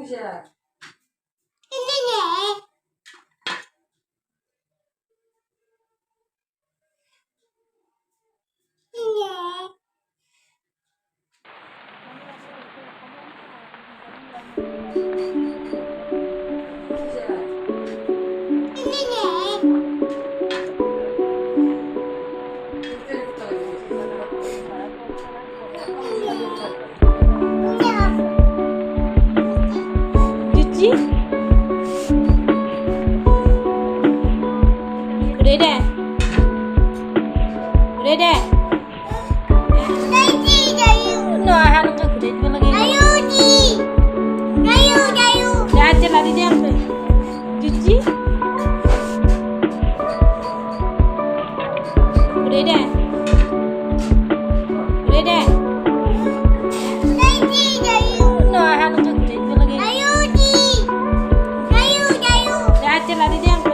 güzel. Cuci? Udah deh. Udah deh. Nah, anak aku udah juga lagi. Dah aja lari dia apa? Cuci? Udah deh. Udah deh. Nah, anak aku udah juga lagi. Dah aja lari dia apa?